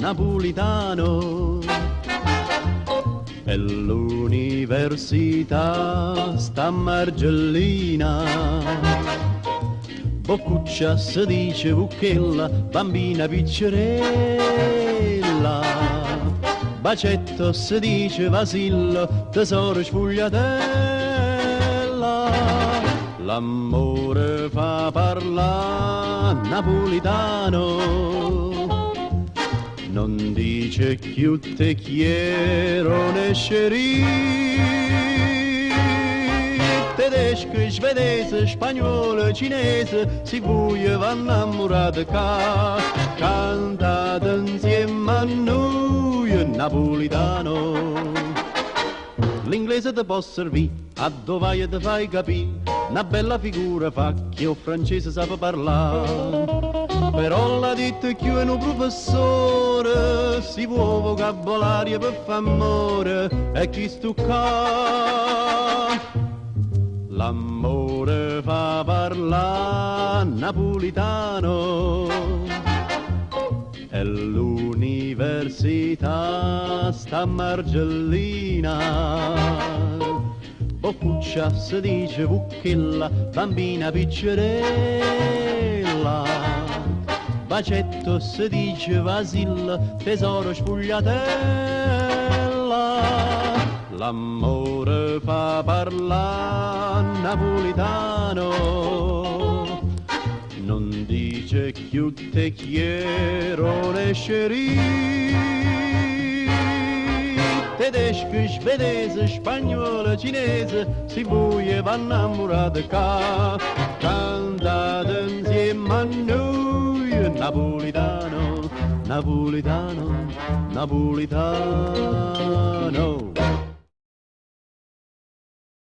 napolitano. E l'università sta a Margellina, boccuccia si dice Vucchella, bambina piccerella. Bacetto si dice Vasillo, tesoro sfogliatella. L'amore fa parlare napolitano, non dice più te quiero né chérie. Tedesco, svedese, spagnolo, cinese, si vuole va innamorata qua, cantate insieme a noi napolitano. L'inglese ti può servire, a dove ti fai capire, una bella figura fa che il francese sa parlare. Però l'ha detto che è un professore, si può vocabolario per f'amore e chi stucca. L'amore fa parlare napolitano e l'università sta a Margellina. Boccuccia si dice Vucchella, bambina piccerella. Bacetto si dice Vasillo, tesoro sfogliatella. L'amore fa parlare napolitano, non dice più te quiero né chérie. Tedesco, svedese, spagnolo, cinese, si vuole va innamorata qua, cantate insieme a noi napolitano, napolitano, napolitano.